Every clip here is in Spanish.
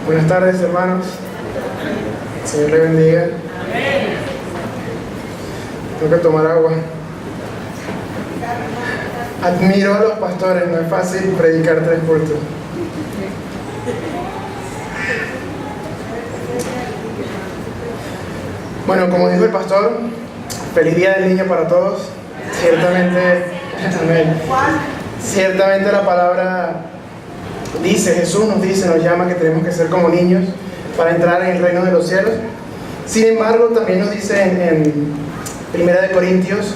Buenas tardes, hermanos. Señor le bendiga. Tengo que tomar agua. Admiro a los pastores, no es fácil predicar 3 cultos. Bueno, como dijo el pastor, feliz día del niño para todos. Ciertamente la palabra dice, Jesús nos dice, nos llama que tenemos que ser como niños para entrar en el reino de los cielos. Sin embargo, también nos dice en 1 Corintios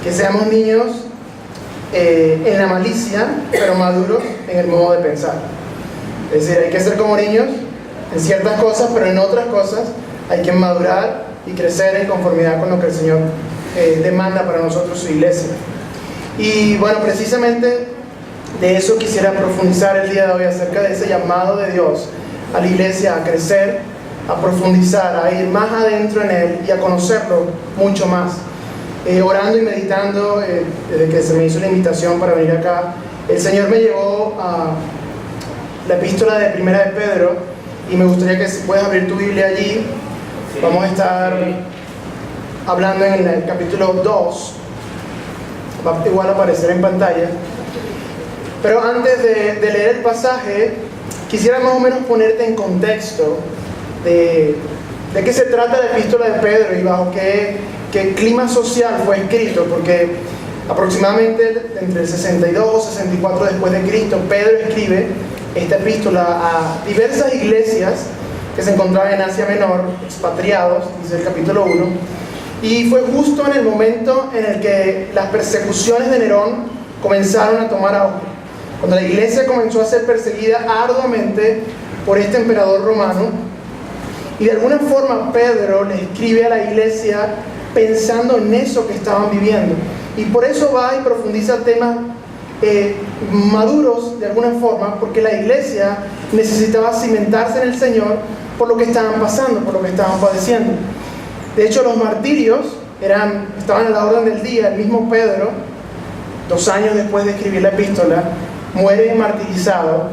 que seamos niños en la malicia, pero maduros en el modo de pensar. Es decir, hay que ser como niños en ciertas cosas, pero en otras cosas hay que madurar y crecer en conformidad con lo que el Señor demanda para nosotros, su iglesia. Y bueno, precisamente de eso quisiera profundizar el día de hoy, acerca de ese llamado de Dios a la iglesia a crecer, a profundizar, a ir más adentro en Él y a conocerlo mucho más. Orando y meditando, desde que se me hizo la invitación para venir acá, el Señor me llevó a la epístola de 1 de Pedro, y me gustaría que puedas abrir tu Biblia allí. Vamos a estar hablando en el capítulo 2, va igual a aparecer en pantalla. Pero antes de leer el pasaje, quisiera más o menos ponerte en contexto de qué se trata la epístola de Pedro y bajo qué clima social fue escrito, porque aproximadamente entre el 62 o 64 después de Cristo, Pedro escribe esta epístola a diversas iglesias que se encontraban en Asia Menor, expatriados, dice el capítulo 1, y fue justo en el momento en el que las persecuciones de Nerón comenzaron a tomar auge, cuando la iglesia comenzó a ser perseguida arduamente por este emperador romano, y de alguna forma Pedro le escribe a la iglesia pensando en eso que estaban viviendo, y por eso va y profundiza temas maduros de alguna forma, porque la iglesia necesitaba cimentarse en el Señor por lo que estaban pasando, por lo que estaban padeciendo. De hecho, los martirios estaban a la orden del día. El mismo Pedro, 2 años después de escribir la epístola, muere martirizado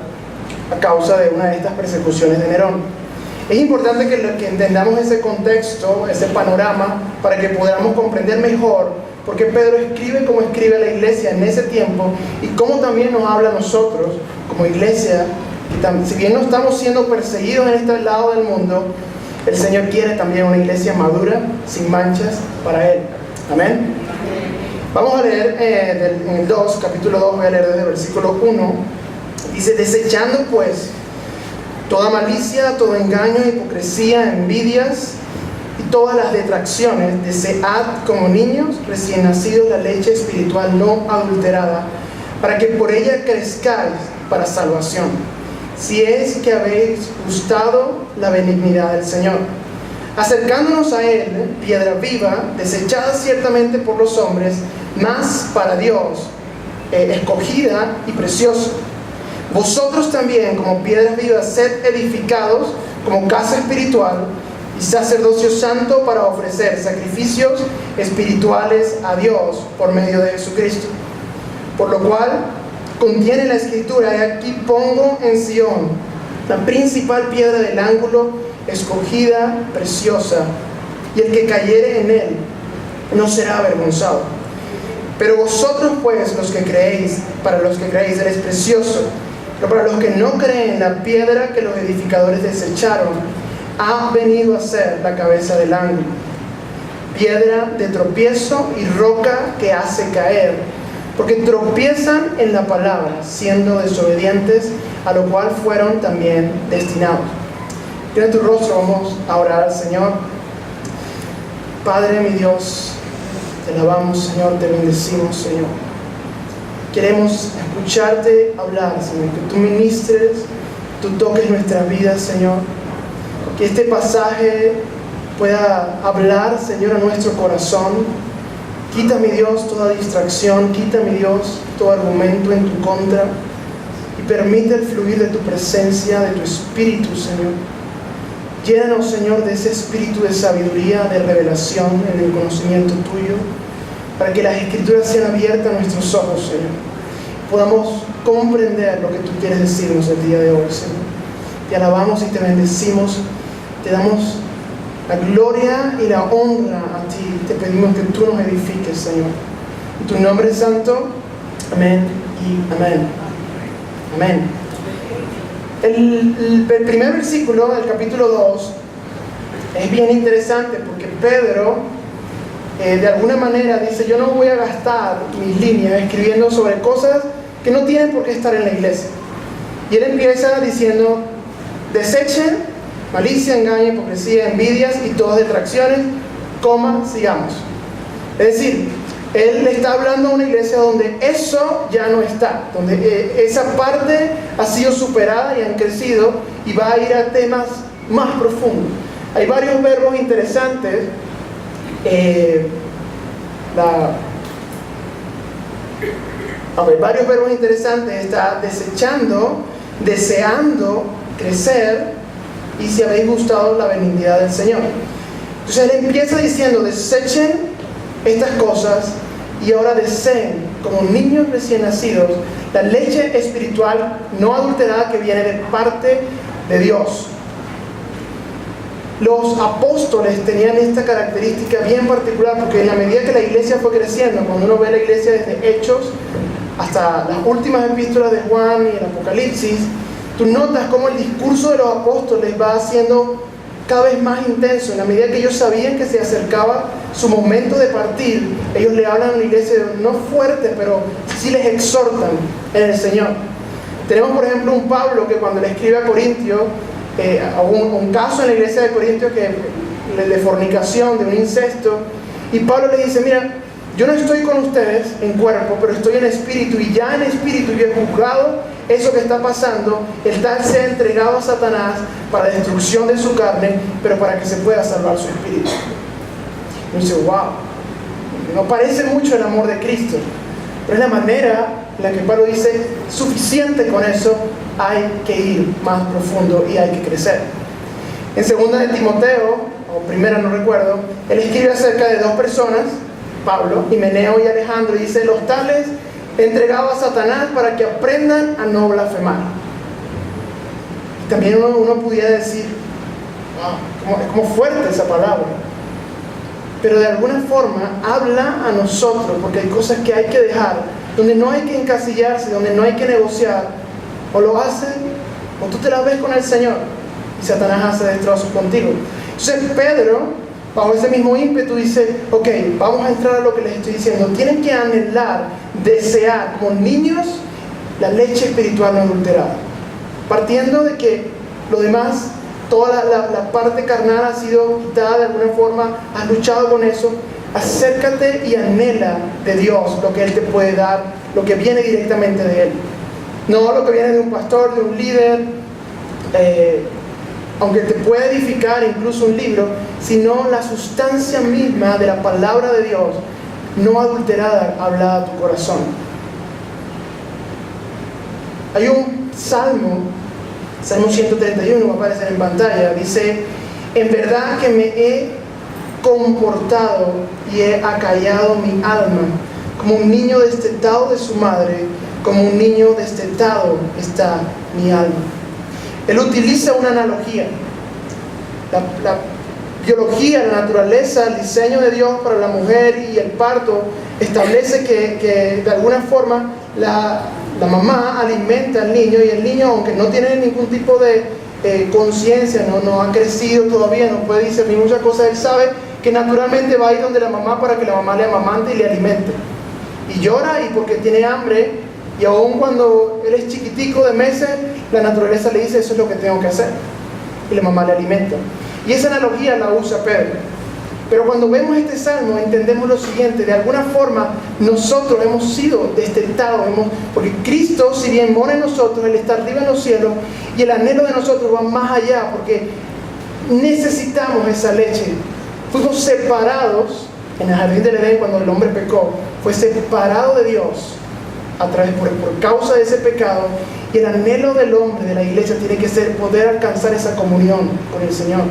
a causa de una de estas persecuciones de Nerón. Es importante que entendamos ese contexto, ese panorama, para que podamos comprender mejor por qué Pedro escribe como escribe a la iglesia en ese tiempo, y cómo también nos habla a nosotros como iglesia, que si bien no estamos siendo perseguidos en este lado del mundo, el Señor quiere también una iglesia madura, sin manchas, para Él. Amén. Vamos a leer en el 2, capítulo 2, voy a leer desde el versículo 1. Dice: desechando pues toda malicia, todo engaño, hipocresía, envidias y todas las detracciones, desead como niños recién nacidos la leche espiritual no adulterada, para que por ella crezcáis para salvación, si es que habéis gustado la benignidad del Señor, acercándonos a Él, piedra viva, desechada ciertamente por los hombres, mas para Dios escogida y preciosa. Vosotros también, como piedras vivas, sed edificados como casa espiritual y sacerdocio santo, para ofrecer sacrificios espirituales a Dios por medio de Jesucristo. Por lo cual contiene la Escritura: y aquí pongo en Sión la principal piedra del ángulo, escogida, preciosa, y el que cayere en él no será avergonzado. Pero vosotros pues, los que creéis, para los que creéis Él es precioso, pero para los que no creen, la piedra que los edificadores desecharon ha venido a ser la cabeza del ángulo, piedra de tropiezo y roca que hace caer, porque tropiezan en la palabra, siendo desobedientes, a lo cual fueron también destinados. Tiene tu rostro, vamos a orar al Señor. Padre, mi Dios, te alabamos, Señor, te bendecimos, Señor. Queremos escucharte hablar, Señor, que tú ministres, tú toques nuestras vidas, Señor. Que este pasaje pueda hablar, Señor, a nuestro corazón. Quita, mi Dios, toda distracción, quita, mi Dios, todo argumento en tu contra, y permite el fluir de tu presencia, de tu espíritu, Señor. Llénanos, Señor, de ese espíritu de sabiduría, de revelación en el conocimiento tuyo, para que las Escrituras sean abiertas a nuestros ojos, Señor. Podamos comprender lo que tú quieres decirnos el día de hoy, Señor. te alabamos y te bendecimos, te damos la gloria y la honra a ti. Te pedimos que tú nos edifiques, Señor. En tu nombre santo, amén y amén. Amén. El primer versículo del capítulo 2 es bien interesante porque Pedro de alguna manera dice: yo no voy a gastar mis líneas escribiendo sobre cosas que no tienen por qué estar en la iglesia. Y él empieza diciendo: desechen malicia, engaño, hipocresía, envidias y todas detracciones, sigamos. Es decir, él le está hablando a una iglesia donde eso ya no está, donde esa parte ha sido superada y han crecido, y va a ir a temas más profundos. Hay varios verbos interesantes. Varios verbos interesantes. Está desechando, deseando, crecer, y si habéis gustado la benignidad del Señor. Entonces él empieza diciendo: desechen estas cosas y ahora deseen, como niños recién nacidos, la leche espiritual no adulterada que viene de parte de Dios. Los apóstoles tenían esta característica bien particular, porque en la medida que la iglesia fue creciendo, cuando uno ve la iglesia desde Hechos hasta las últimas epístolas de Juan y el Apocalipsis, tú notas cómo el discurso de los apóstoles va siendo cada vez más intenso. En la medida que ellos sabían que se acercaba su momento de partir, ellos le hablan a la iglesia, no fuerte, pero sí les exhortan en el Señor. Tenemos, por ejemplo, un Pablo que cuando le escribe a Corintios, un caso en la iglesia de Corintios de fornicación, de un incesto, y Pablo le dice: mira, yo no estoy con ustedes en cuerpo, pero estoy en espíritu, y ya en espíritu yo he juzgado eso que está pasando. El tal se ha entregado a Satanás para destrucción de su carne, pero para que se pueda salvar su espíritu. Y dice: wow, no parece mucho el amor de Cristo, pero es la manera en la que Pablo dice: suficiente con eso, hay que ir más profundo y hay que crecer. En segunda de Timoteo, o primera no recuerdo, él escribe acerca de dos personas, Pablo, Himeneo y Alejandro, y dice: los tales entregados a Satanás para que aprendan a no blasfemar. Y también uno pudiera decir: wow, es como fuerte esa palabra, pero de alguna forma habla a nosotros, porque hay cosas que hay que dejar, donde no hay que encasillarse, donde no hay que negociar. O lo hacen, o tú te la ves con el Señor, y Satanás hace destrozos contigo. Entonces Pedro, bajo ese mismo ímpetu, dice: ok, vamos a entrar a lo que les estoy diciendo. Tienen que anhelar, desear como niños la leche espiritual no adulterada, partiendo de que lo demás, toda la parte carnal ha sido quitada de alguna forma. Has luchado con eso. Acércate y anhela de Dios lo que Él te puede dar, lo que viene directamente de Él, no lo que viene de un pastor, de un líder, aunque te pueda edificar incluso un libro, sino la sustancia misma de la palabra de Dios no adulterada, hablada a tu corazón. Hay un Salmo 131, va a aparecer en pantalla, dice: en verdad que me he comportado y he acallado mi alma, como un niño destetado de su madre, como un niño destetado está mi alma. Él utiliza una analogía. La biología, la naturaleza, el diseño de Dios para la mujer y el parto establece que de alguna forma la mamá alimenta al niño, y el niño, aunque no tiene ningún tipo de conciencia, no ha crecido todavía, no puede discernir muchas cosas, él sabe que naturalmente va a ir donde la mamá para que la mamá le amamante y le alimente. Y llora y porque tiene hambre. Y aún cuando él es chiquitico de meses, la naturaleza le dice: eso es lo que tengo que hacer. Y la mamá le alimenta. Y esa analogía la usa Pedro. Pero cuando vemos este salmo, entendemos lo siguiente: de alguna forma nosotros hemos sido destetados, porque Cristo, si bien mora en nosotros, Él está arriba en los cielos, y el anhelo de nosotros va más allá, porque necesitamos esa leche. Fuimos separados en el jardín del Edén cuando el hombre pecó, fue separado de Dios por causa de ese pecado, y el anhelo del hombre, de la iglesia, tiene que ser poder alcanzar esa comunión con el Señor.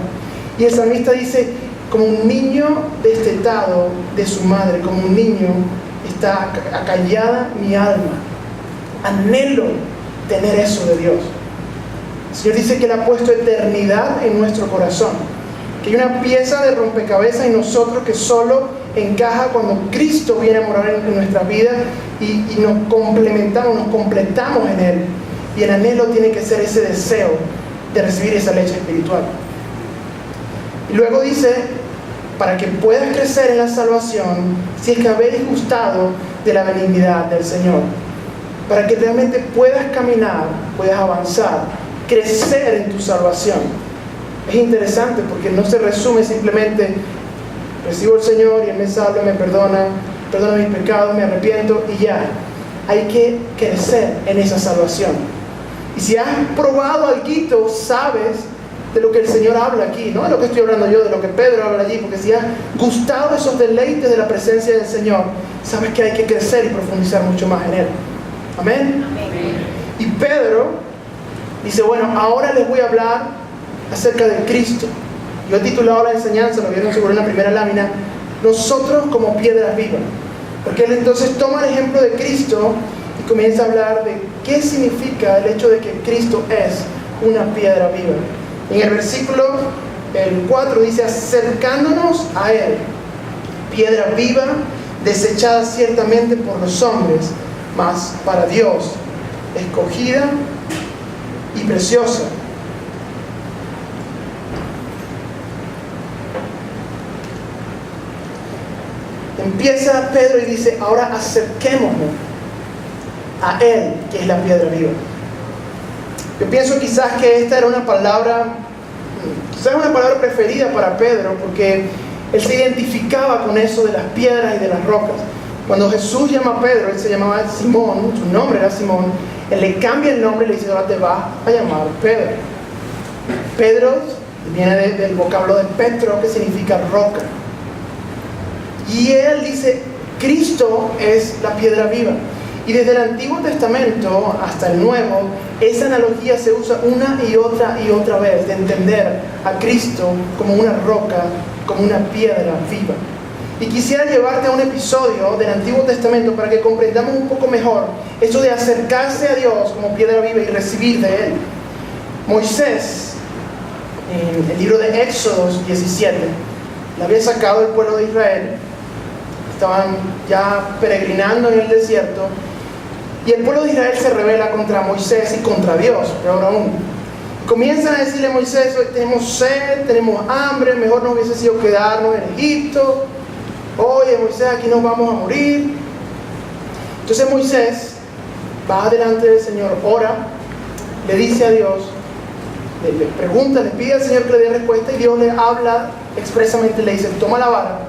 Y el salmista dice: como un niño destetado de su madre, como un niño está acallada mi alma. Anhelo tener eso de Dios. El Señor dice que Él ha puesto eternidad en nuestro corazón, que hay una pieza de rompecabezas en nosotros que solo encaja cuando Cristo viene a morar en nuestra vida y nos complementamos, nos completamos en Él. Y el anhelo tiene que ser ese deseo de recibir esa leche espiritual. Y luego dice, para que puedas crecer en la salvación, si es que habéis gustado de la benignidad del Señor, para que realmente puedas caminar, puedas avanzar, crecer en tu salvación. Es interesante porque no se resume simplemente, recibo al Señor y Él me salva, me perdona mis pecados, me arrepiento y ya. Hay que crecer en esa salvación. Y si has probado algo, sabes de lo que el Señor habla aquí, no de lo que estoy hablando yo, de lo que Pedro habla allí, porque si has gustado esos deleites de la presencia del Señor, sabes que hay que crecer y profundizar mucho más en Él. Amén. Amén. Y Pedro dice, bueno, ahora les voy a hablar acerca de Cristo. Yo he titulado la enseñanza, lo vieron seguro en la primera lámina, nosotros como piedras vivas. Porque él entonces toma el ejemplo de Cristo y comienza a hablar de qué significa el hecho de que Cristo es una piedra viva. En el versículo 4 dice, acercándonos a Él, piedra viva, desechada ciertamente por los hombres, mas para Dios, escogida y preciosa. Empieza Pedro y dice, ahora acerquémonos a Él, que es la piedra viva. Yo pienso quizás que esta era una palabra preferida para Pedro, porque él se identificaba con eso de las piedras y de las rocas. Cuando Jesús llama a Pedro, él se llamaba Simón, su nombre era Simón, él le cambia el nombre y le dice, ahora te vas a llamar Pedro. Pedro viene del vocablo de Petro, que significa roca. Y él dice, Cristo es la piedra viva. Y desde el Antiguo Testamento hasta el Nuevo, esa analogía se usa una y otra vez, de entender a Cristo como una roca, como una piedra viva. Y quisiera llevarte a un episodio del Antiguo Testamento para que comprendamos un poco mejor eso de acercarse a Dios como piedra viva y recibir de Él. Moisés, en el libro de Éxodo 17, le había sacado el pueblo de Israel. Estaban ya peregrinando en el desierto y el pueblo de Israel se rebela contra Moisés y contra Dios, peor aún. Comienzan a decirle a Moisés, tenemos sed, tenemos hambre, mejor nos hubiese sido quedarnos en Egipto. Oye Moisés, aquí nos vamos a morir. Entonces Moisés va delante del Señor, ora, le dice a Dios, le pregunta, le pide al Señor que le dé respuesta y Dios le habla expresamente, le dice, toma la vara,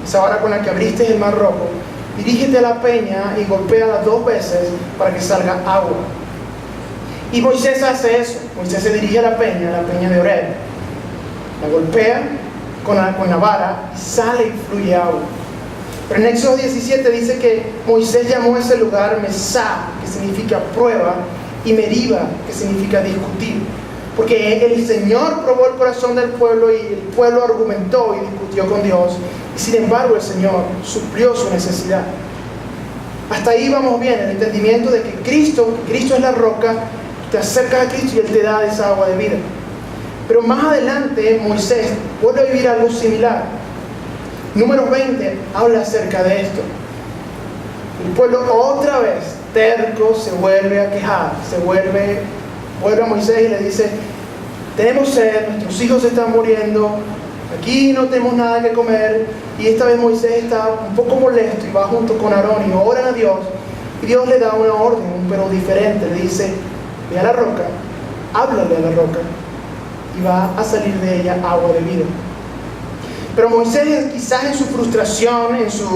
esa vara con la que abriste el mar rojo, dirígete a la peña y golpéala 2 veces para que salga agua. Y Moisés hace eso. Moisés se dirige a la peña de Oreb, la golpea con la vara y sale y fluye agua. Pero en Éxodo 17 dice que Moisés llamó a ese lugar Mesá, que significa prueba, y Meriba, que significa discutir. Porque el Señor probó el corazón del pueblo y el pueblo argumentó y discutió con Dios. Y sin embargo el Señor suplió su necesidad. Hasta ahí vamos bien, el entendimiento de que Cristo es la roca, te acercas a Cristo y Él te da esa agua de vida. Pero más adelante Moisés vuelve a vivir algo similar. Números 20 habla acerca de esto. El pueblo otra vez, terco, se vuelve a quejar, vuelve a Moisés y le dice, tenemos sed, nuestros hijos se están muriendo, aquí no tenemos nada que comer. Y esta vez Moisés está un poco molesto y va junto con Aarón y oran a Dios. Y Dios le da una orden, pero diferente. Le dice, ve a la roca, háblale a la roca y va a salir de ella agua de vida. Pero Moisés, quizás en su frustración, en su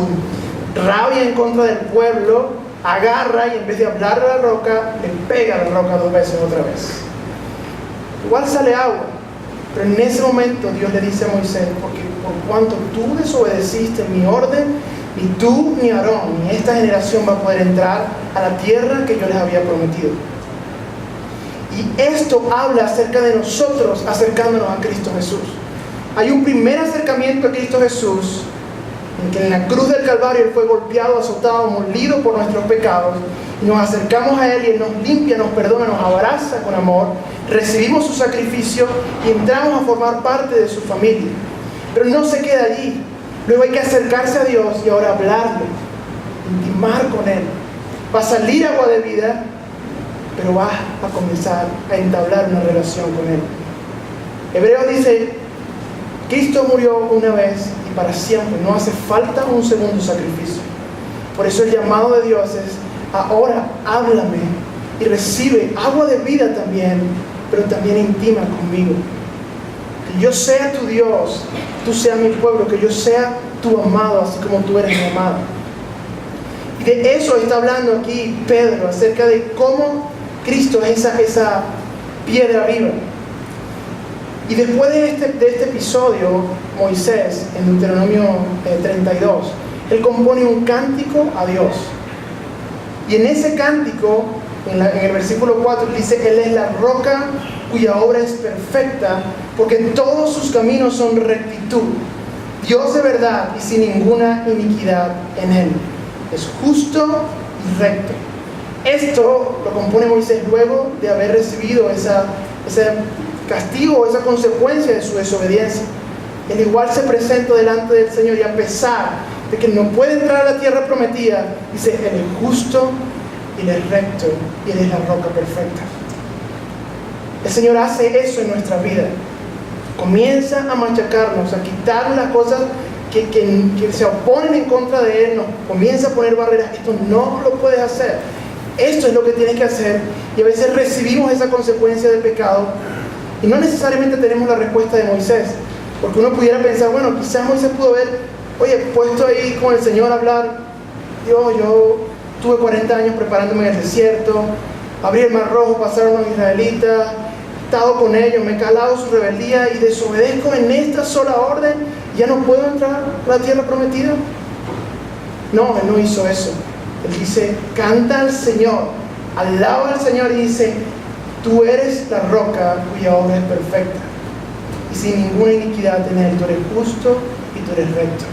rabia en contra del pueblo, agarra y en vez de hablarle a la roca, le pega a la roca 2 veces otra vez. Igual sale agua, pero en ese momento Dios le dice a Moisés, porque por cuanto tú desobedeciste mi orden, ni tú ni Aarón ni esta generación va a poder entrar a la tierra que yo les había prometido. Y esto habla acerca de nosotros acercándonos a Cristo Jesús. Hay un primer acercamiento a Cristo Jesús en que en la cruz del Calvario Él fue golpeado, azotado, molido por nuestros pecados, y nos acercamos a Él y Él nos limpia, nos perdona, nos abraza con amor, recibimos su sacrificio y entramos a formar parte de su familia. Pero no se queda allí. Luego hay que acercarse a Dios y ahora hablarle, intimar con Él. Va a salir agua de vida, pero va a comenzar a entablar una relación con Él. Hebreos dice, Cristo murió una vez y para siempre, no hace falta un segundo sacrificio. Por eso el llamado de Dios es, ahora háblame y recibe agua de vida también, pero también intima conmigo. Que yo sea tu Dios, tú seas mi pueblo, que yo sea tu amado, así como tú eres mi amado. Y de eso está hablando aquí Pedro, acerca de cómo Cristo es esa piedra viva. Y después de este episodio, Moisés, en Deuteronomio 32, él compone un cántico a Dios. Y en ese cántico, en el versículo 4, dice, Él es la roca cuya obra es perfecta, porque todos sus caminos son rectitud. Dios de verdad y sin ninguna iniquidad en Él. Es justo y recto. Esto lo compone Moisés luego de haber recibido ese castigo, esa consecuencia de su desobediencia. Él igual se presenta delante del Señor y a pesar de que no puede entrar a la tierra prometida, dice, Él es justo y Él es recto y Él es la roca perfecta. El Señor hace eso en nuestra vida. Comienza a machacarnos, a quitar las cosas que se oponen en contra de Él, nos comienza a poner barreras. Esto no lo puedes hacer. Esto es lo que tienes que hacer. Y a veces recibimos esa consecuencia del pecado y no necesariamente tenemos la respuesta de Moisés. Porque uno pudiera pensar, bueno, quizás Moisés pudo haber, puesto ahí con el Señor a hablar. Dios, yo tuve 40 años preparándome en el desierto, abrí el mar rojo, pasaron los israelitas, he estado con ellos, me he calado su rebeldía y desobedezco en esta sola orden, ¿ya no puedo entrar a la tierra prometida? No, Él no hizo eso. Él dice, canta al Señor, alaba al Señor y dice, tú eres la roca cuya obra es perfecta y sin ninguna iniquidad en Él, tú eres justo y tú eres recto.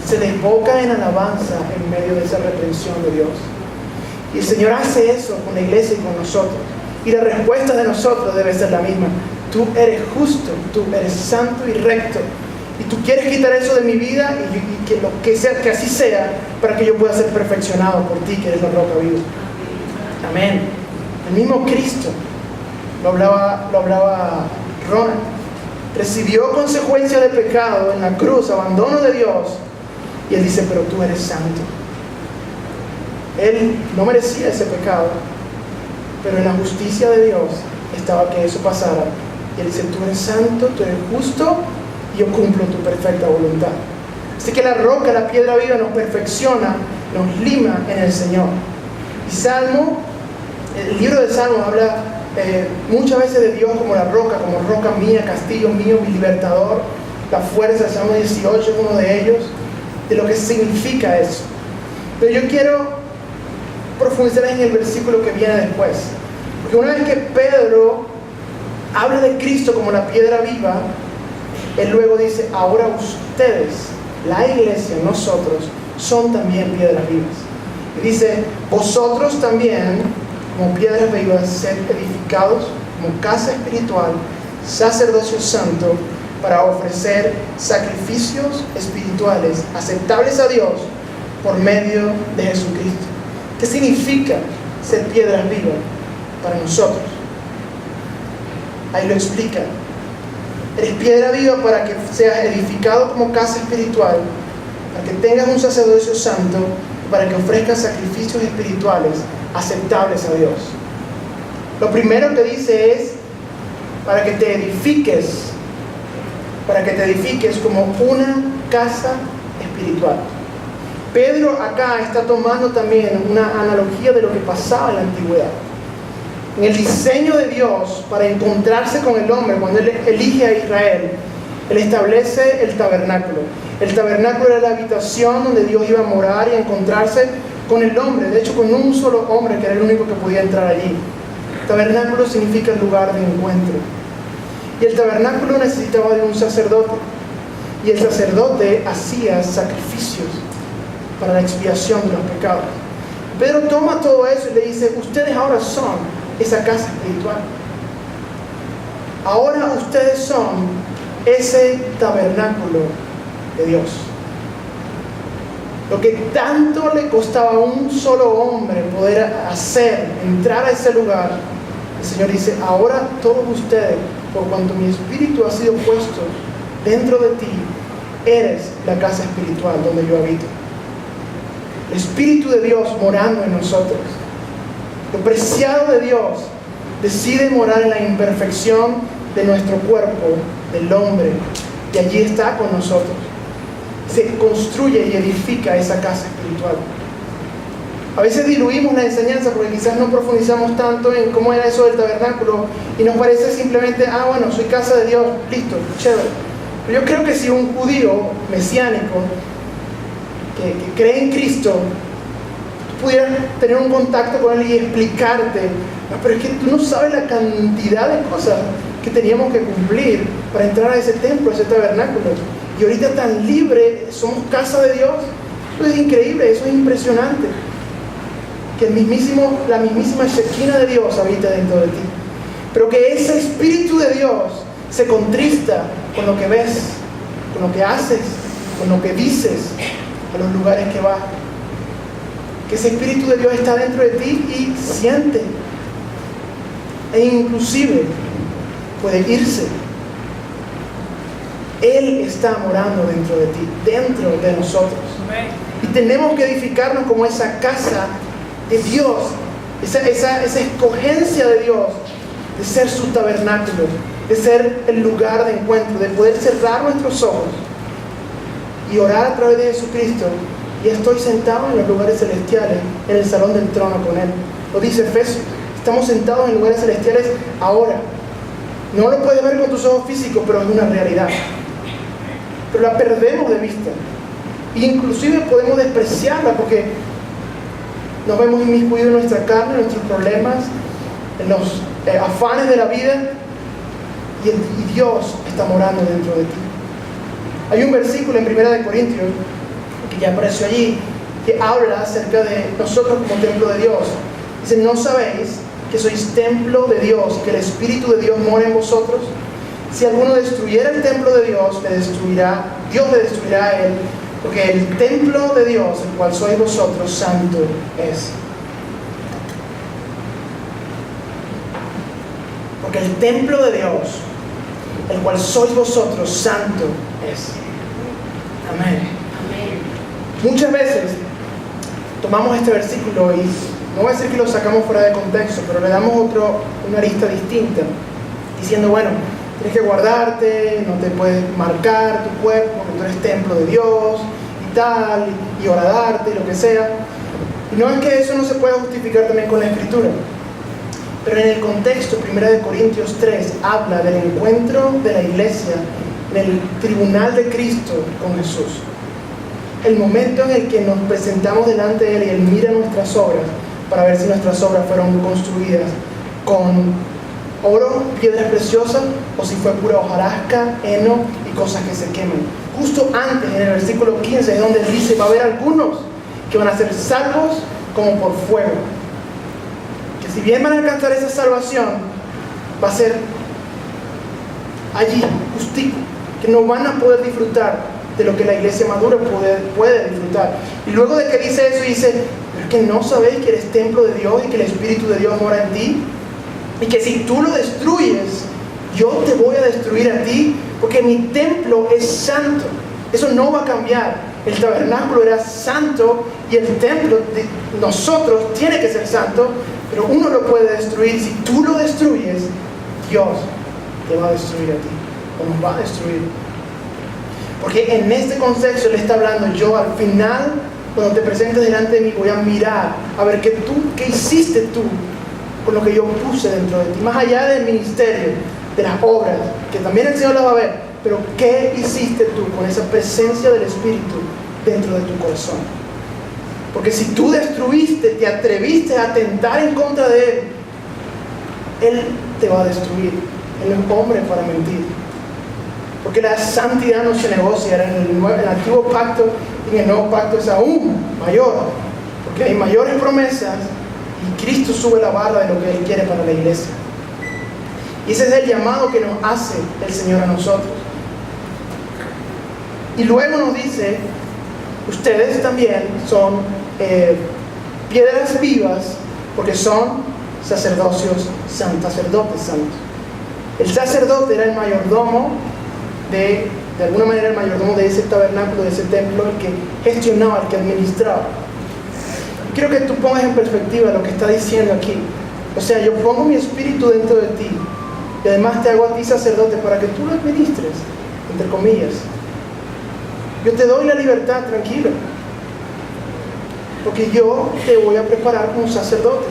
Se desboca en alabanza en medio de esa reprensión de Dios. Y el Señor hace eso con la iglesia y con nosotros. Y la respuesta de nosotros debe ser la misma. Tú eres justo, tú eres santo y recto. Y tú quieres quitar eso de mi vida y que así sea, para que yo pueda ser perfeccionado por ti, que eres la roca viva. Amén. El mismo Cristo, lo hablaba Ronald, recibió consecuencia de pecado en la cruz, abandono de Dios, y Él dice, pero tú eres santo. Él no merecía ese pecado, pero en la justicia de Dios estaba que eso pasara. Y Él dice, tú eres santo, tú eres justo, y yo cumplo tu perfecta voluntad. Así que la roca, la piedra viva, nos perfecciona, nos lima en el Señor. Y el libro de Salmos habla muchas veces de Dios como la roca mía, castillo mío, mi libertador. La fuerza, el Salmo 18 es uno de ellos, de lo que significa eso. Pero yo quiero profundizar en el versículo que viene después. Porque una vez que Pedro habla de Cristo como la piedra viva, él luego dice, ahora ustedes, la iglesia, nosotros, son también piedras vivas. Y dice, vosotros también, como piedras vivas, sed edificados como casa espiritual, sacerdocio santo, para ofrecer sacrificios espirituales aceptables a Dios por medio de Jesucristo. ¿Qué significa ser piedras vivas para nosotros? Ahí lo explica. Eres piedra viva para que seas edificado como casa espiritual, para que tengas un sacerdocio santo, para que ofrezcas sacrificios espirituales aceptables a Dios. Lo primero que dice es para que te edifiques como una casa espiritual. Pedro acá está tomando también una analogía de lo que pasaba en la antigüedad. En el diseño de Dios para encontrarse con el hombre, cuando Él elige a Israel, Él establece el tabernáculo. El tabernáculo era la habitación donde Dios iba a morar y a encontrarse con el hombre. De hecho, con un solo hombre, que era el único que podía entrar allí. Tabernáculo significa lugar de encuentro. Y el tabernáculo necesitaba de un sacerdote. y el sacerdote hacía sacrificios para la expiación de los pecados. Pedro toma todo eso y le dice, ustedes ahora son esa casa espiritual. Ahora ustedes son ese tabernáculo de Dios. Lo que tanto le costaba a un solo hombre poder hacer, entrar a ese lugar, el Señor dice, ahora todos ustedes, por cuanto mi espíritu ha sido puesto dentro de ti, eres la casa espiritual donde yo habito. El Espíritu de Dios morando en nosotros. Lo preciado de Dios decide morar en la imperfección de nuestro cuerpo, del hombre, y allí está con nosotros. Se construye y edifica esa casa espiritual. A veces diluimos la enseñanza porque quizás no profundizamos tanto en cómo era eso del tabernáculo y nos parece simplemente, bueno, soy casa de Dios, listo, chévere. Pero yo creo que si un judío mesiánico que cree en Cristo, tú pudieras tener un contacto con él y explicarte, pero es que tú no sabes la cantidad de cosas que teníamos que cumplir para entrar a ese templo, a ese tabernáculo. Y ahorita tan libre, somos casa de Dios. Eso es increíble, eso es impresionante. Que la mismísima Shekinah de Dios habita dentro de ti. Pero que ese Espíritu de Dios se contrista con lo que ves, con lo que haces, con lo que dices, a los lugares que vas. Que ese Espíritu de Dios está dentro de ti y siente. E inclusive puede irse. Él está morando dentro de ti, dentro de nosotros. Y tenemos que edificarnos como esa casa de Dios, esa escogencia de Dios, de ser su tabernáculo, de ser el lugar de encuentro, de poder cerrar nuestros ojos y orar a través de Jesucristo. Y estoy sentado en los lugares celestiales, en el salón del trono con Él. Lo dice Efesios, estamos sentados en lugares celestiales ahora. No lo puedes ver con tus ojos físicos, pero es una realidad. Pero la perdemos de vista. E inclusive podemos despreciarla porque nos vemos inmiscuidos en nuestra carne, en nuestros problemas, en los afanes de la vida, y Dios está morando dentro de ti. Hay un versículo en 1 Corintios, que ya apareció allí, que habla acerca de nosotros como templo de Dios. Dice, ¿no sabéis que sois templo de Dios, que el Espíritu de Dios mora en vosotros? Si alguno destruyera el templo de Dios, Dios le destruirá a él, porque el templo de Dios, el cual sois vosotros, santo es. Porque el templo de Dios, el cual sois vosotros, santo es. Amén. Amén. Muchas veces tomamos este versículo y no voy a decir que lo sacamos fuera de contexto, pero le damos una arista distinta, diciendo, bueno, tienes que guardarte, no te puedes marcar tu cuerpo, porque tú eres templo de Dios y tal, y horadarte y lo que sea. Y no es que eso no se pueda justificar también con la Escritura, pero en el contexto, 1 Corintios 3 habla del encuentro de la iglesia en el tribunal de Cristo con Jesús. El momento en el que nos presentamos delante de Él y Él mira nuestras obras para ver si nuestras obras fueron construidas con oro, piedras preciosas, o si fue pura hojarasca, heno y cosas que se queman. Justo antes, en el versículo 15, es donde dice, va a haber algunos que van a ser salvos como por fuego. Que si bien van a alcanzar esa salvación, va a ser allí, justico, que no van a poder disfrutar de lo que la iglesia madura puede disfrutar. Y luego de que dice eso, dice, pero es que no sabéis que eres templo de Dios y que el Espíritu de Dios mora en ti. Y que si tú lo destruyes, yo te voy a destruir a ti, porque mi templo es santo. Eso no va a cambiar. El tabernáculo era santo y el templo de nosotros tiene que ser santo, pero uno lo puede destruir. Si tú lo destruyes, Dios te va a destruir a ti, o nos va a destruir. Porque en este contexto Él está hablando, yo al final, cuando te presentes delante de mí, voy a mirar a ver qué hiciste tú con lo que yo puse dentro de ti, más allá del ministerio, de las obras, que también el Señor las va a ver, pero ¿qué hiciste tú con esa presencia del Espíritu dentro de tu corazón? Porque si tú destruiste, te atreviste a atentar en contra de Él, Él te va a destruir. Él no es hombre para mentir. Porque la santidad no se negocia, era en el antiguo pacto y en el nuevo pacto es aún mayor, porque hay mayores promesas y Cristo sube la barra de lo que Él quiere para la iglesia. Y ese es el llamado que nos hace el Señor a nosotros. Y luego nos dice, ustedes también son piedras vivas porque son sacerdotes santos. El sacerdote era el mayordomo de alguna manera el mayordomo de ese tabernáculo, de ese templo, el que gestionaba, el que administraba. Quiero que tú pongas en perspectiva lo que está diciendo aquí. O sea, yo pongo mi espíritu dentro de ti y además te hago a ti sacerdote para que tú lo administres, entre comillas. Yo te doy la libertad, tranquilo, porque yo te voy a preparar como sacerdote.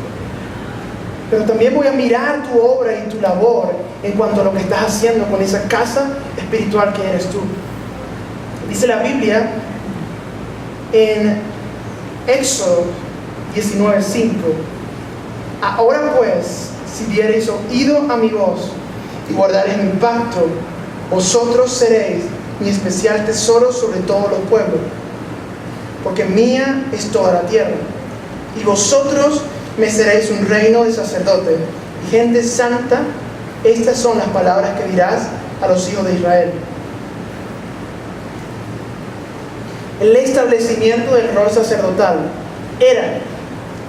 Pero también voy a mirar tu obra y tu labor en cuanto a lo que estás haciendo con esa casa espiritual que eres tú. Dice la Biblia en Éxodo 19:5: ahora pues, si diereis oído a mi voz y guardareis mi pacto, vosotros seréis mi especial tesoro sobre todos los pueblos, porque mía es toda la tierra, y vosotros me seréis un reino de sacerdotes y gente santa. Estas son las palabras que dirás a los hijos de Israel. El establecimiento del rol sacerdotal era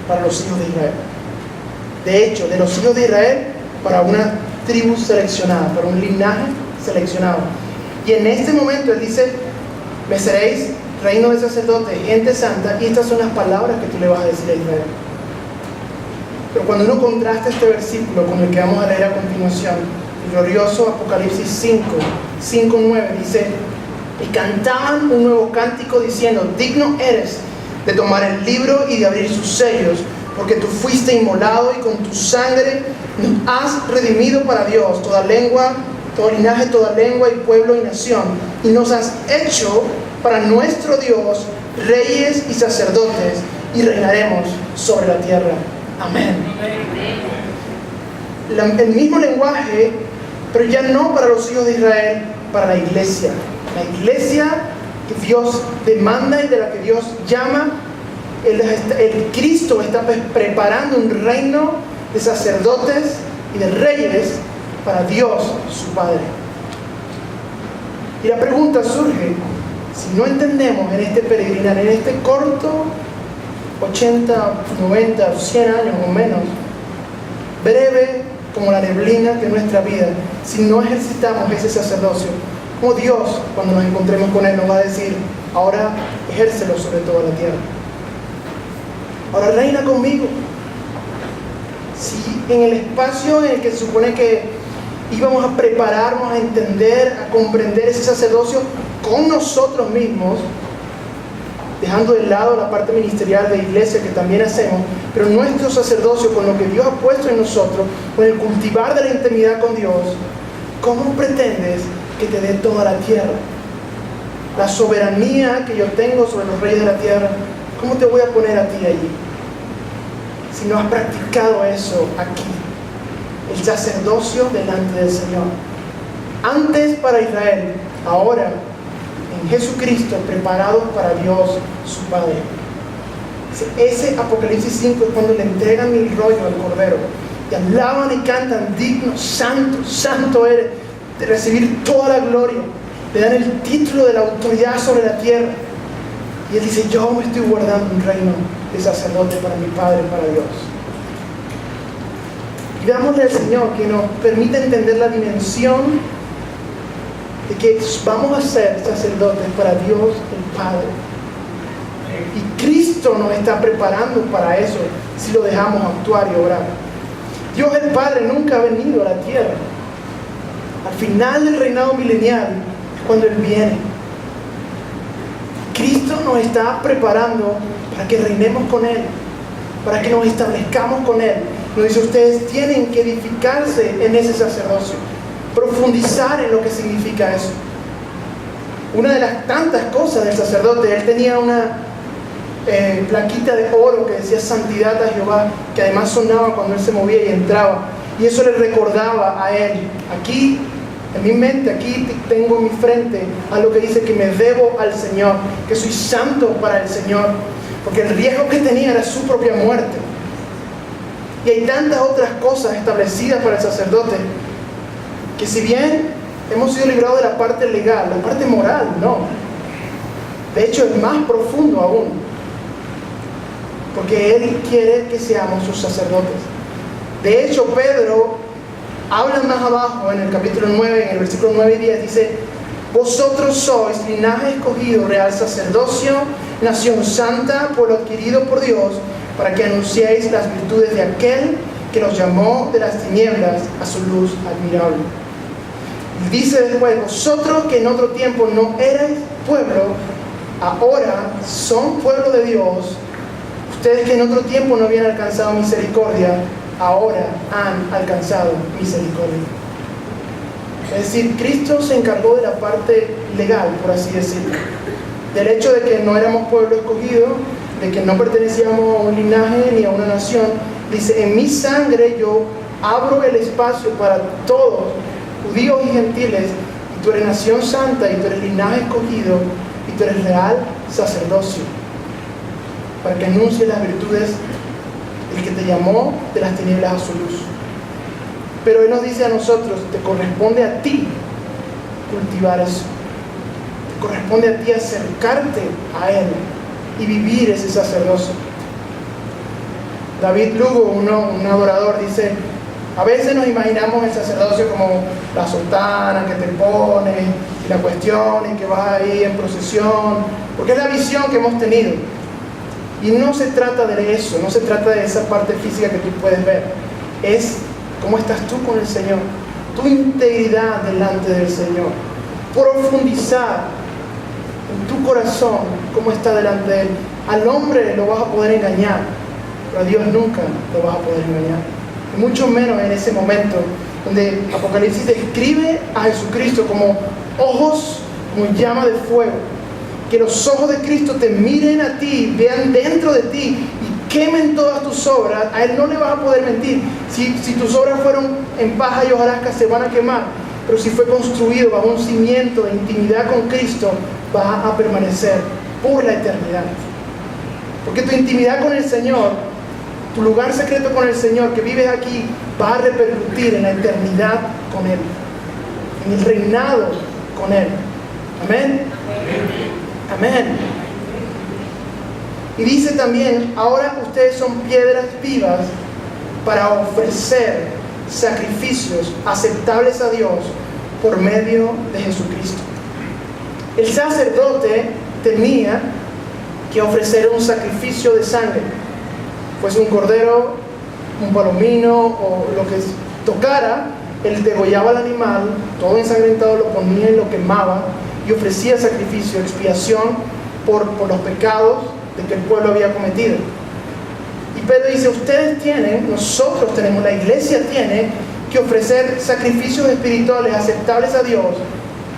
para los hijos de Israel. De hecho, de los hijos de Israel para una tribu seleccionada, para un linaje seleccionado. Y en este momento Él dice, me seréis reino de sacerdotes, gente santa, y estas son las palabras que tú le vas a decir a Israel. Pero cuando uno contrasta este versículo con el que vamos a leer a continuación, el glorioso Apocalipsis 5:9 dice: y cantaban un nuevo cántico diciendo, digno eres de tomar el libro y de abrir sus sellos, porque tú fuiste inmolado y con tu sangre nos has redimido para Dios toda lengua, todo linaje, toda lengua y pueblo y nación, y nos has hecho para nuestro Dios reyes y sacerdotes, y reinaremos sobre la tierra. Amén. El mismo lenguaje, pero ya no para los hijos de Israel, para la iglesia. La iglesia que Dios demanda y de la que Dios llama. El Cristo está preparando un reino de sacerdotes y de reyes para Dios, su Padre. Y la pregunta surge, si no entendemos en este peregrinar, en este corto 80, 90, 100 años o menos, breve como la neblina de nuestra vida, si no ejercitamos ese sacerdocio, como Dios, cuando nos encontremos con Él, nos va a decir, ahora ejércelo sobre toda la tierra. Ahora reina conmigo. Si en el espacio en el que se supone que íbamos a prepararnos a entender, a comprender ese sacerdocio con nosotros mismos, dejando de lado la parte ministerial de iglesia que también hacemos, pero nuestro sacerdocio con lo que Dios ha puesto en nosotros, con el cultivar de la intimidad con Dios, ¿cómo pretendes que te dé toda la tierra? La soberanía que yo tengo sobre los reyes de la tierra, ¿cómo te voy a poner a ti allí? Si no has practicado eso aquí, el sacerdocio delante del Señor. Antes para Israel, ahora en Jesucristo, preparados para Dios, su Padre. Ese Apocalipsis 5 es cuando le entregan el rollo al Cordero y alaban y cantan, digno, santo, santo eres de recibir toda la gloria. Le dan el título de la autoridad sobre la tierra. Y Él dice, yo me estoy guardando un reino de sacerdote para mi Padre, para Dios. Y dámosle al Señor que nos permita entender la dimensión de que vamos a ser sacerdotes para Dios el Padre. Y Cristo nos está preparando para eso si lo dejamos actuar y obrar. Dios el Padre nunca ha venido a la tierra. Al final del reinado milenial es cuando Él viene. Cristo nos está preparando para que reinemos con Él, para que nos establezcamos con Él. Nos dice, ustedes tienen que edificarse en ese sacerdocio, profundizar en lo que significa eso. Una de las tantas cosas del sacerdote, él tenía una plaquita de oro que decía santidad a Jehová, que además sonaba cuando él se movía y entraba, y eso le recordaba a él, aquí En mi mente, aquí tengo en mi frente algo que dice que me debo al Señor, que soy santo para el Señor, porque el riesgo que tenía era su propia muerte. Y hay tantas otras cosas establecidas para el sacerdote, que si bien hemos sido librados de la parte legal, la parte moral, no. De hecho, es más profundo aún, porque Él quiere que seamos sus sacerdotes. De hecho, Pedro habla más abajo en el capítulo 9, en el versículo 9 y 10, dice: vosotros sois linaje escogido, real sacerdocio, nación santa, pueblo adquirido por Dios, para que anunciéis las virtudes de aquel que los llamó de las tinieblas a su luz admirable. Y dice después: vosotros que en otro tiempo no erais pueblo, ahora son pueblo de Dios. Ustedes que en otro tiempo no habían alcanzado misericordia, ahora han alcanzado misericordia. Es decir, Cristo se encargó de la parte legal, por así decirlo, del hecho de que no éramos pueblo escogido, de que no pertenecíamos a un linaje ni a una nación. Dice: en mi sangre yo abro el espacio para todos, judíos y gentiles, y tú eres nación santa, y tú eres linaje escogido, y tú eres real sacerdocio, para que anuncies las virtudes del que te llamó de las tinieblas a su luz. Pero Él nos dice a nosotros: te corresponde a ti cultivar eso, te corresponde a ti acercarte a Él y vivir ese sacerdocio. David Lugo, un adorador, dice: a veces nos imaginamos el sacerdocio como la sotana que te pones y la cuestión y que vas ahí en procesión, porque es la visión que hemos tenido. Y no se trata de eso, no se trata de esa parte física que tú puedes ver. Es cómo estás tú con el Señor, tu integridad delante del Señor, profundizar en tu corazón cómo está delante de Él. Al hombre lo vas a poder engañar, pero a Dios nunca lo vas a poder engañar. Y mucho menos en ese momento donde Apocalipsis describe a Jesucristo como ojos, como llama de fuego. Que los ojos de Cristo te miren a ti, vean dentro de ti y quemen todas tus obras. A Él no le vas a poder mentir. Si tus obras fueron en paja y hojarasca, se van a quemar. Pero si fue construido bajo un cimiento de intimidad con Cristo, va a permanecer por la eternidad. Porque tu intimidad con el Señor, tu lugar secreto con el Señor que vives aquí, va a repercutir en la eternidad con Él, en el reinado con Él. Amén. Amén. Y dice también: ahora ustedes son piedras vivas para ofrecer sacrificios aceptables a Dios por medio de Jesucristo. El sacerdote tenía que ofrecer un sacrificio de sangre, pues un cordero, un palomino o lo que tocara. Él degollaba al animal, todo ensangrentado, lo ponía y lo quemaba, y ofrecía sacrificio, expiación por los pecados de que el pueblo había cometido. Y Pedro dice: nosotros tenemos, la iglesia tiene que ofrecer sacrificios espirituales aceptables a Dios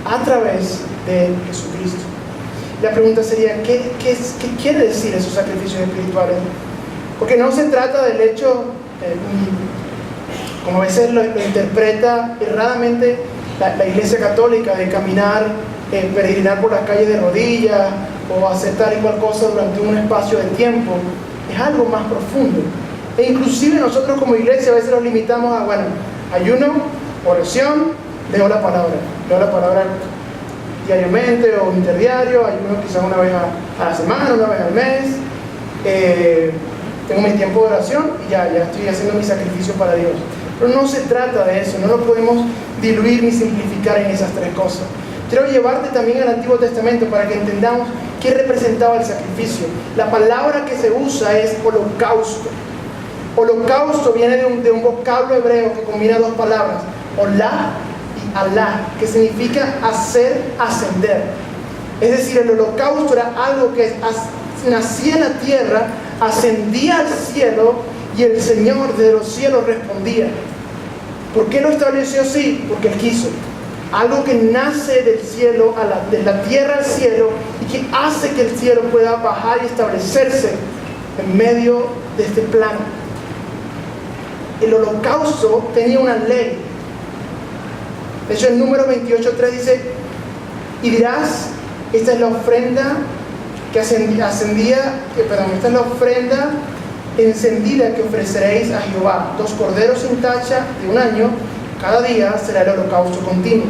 a través de Jesucristo. La pregunta sería: ¿qué quiere decir esos sacrificios espirituales? Porque no se trata del hecho, como a veces lo interpreta erradamente la Iglesia Católica, de caminar, peregrinar por las calles de rodillas o hacer tal y cual cosa durante un espacio de tiempo. Es algo más profundo. E inclusive nosotros como iglesia a veces nos limitamos a, ayuno, oración, leo la palabra diariamente o interdiario, ayuno quizás una vez a la semana, una vez al mes, tengo mi tiempo de oración y ya estoy haciendo mi sacrificio para Dios. Pero no se trata de eso, no lo podemos diluir ni simplificar en esas tres cosas. Quiero llevarte también al Antiguo Testamento para que entendamos qué representaba el sacrificio. La palabra que se usa es holocausto. Holocausto viene de un vocablo hebreo que combina dos palabras, olá y alá, que significa hacer ascender. Es decir, el holocausto era algo que nacía en la tierra, ascendía al cielo y el Señor de los cielos respondía. ¿Por qué lo estableció así? Porque Él quiso. Algo que nace del cielo, de la tierra al cielo, y que hace que el cielo pueda bajar y establecerse en medio de este plano. El holocausto tenía una ley. De hecho, en Números 28:3 dice: y dirás, esta es la ofrenda esta es la ofrenda encendida que ofreceréis a Jehová, 2 corderos sin tacha de 1 año, cada día será el holocausto continuo.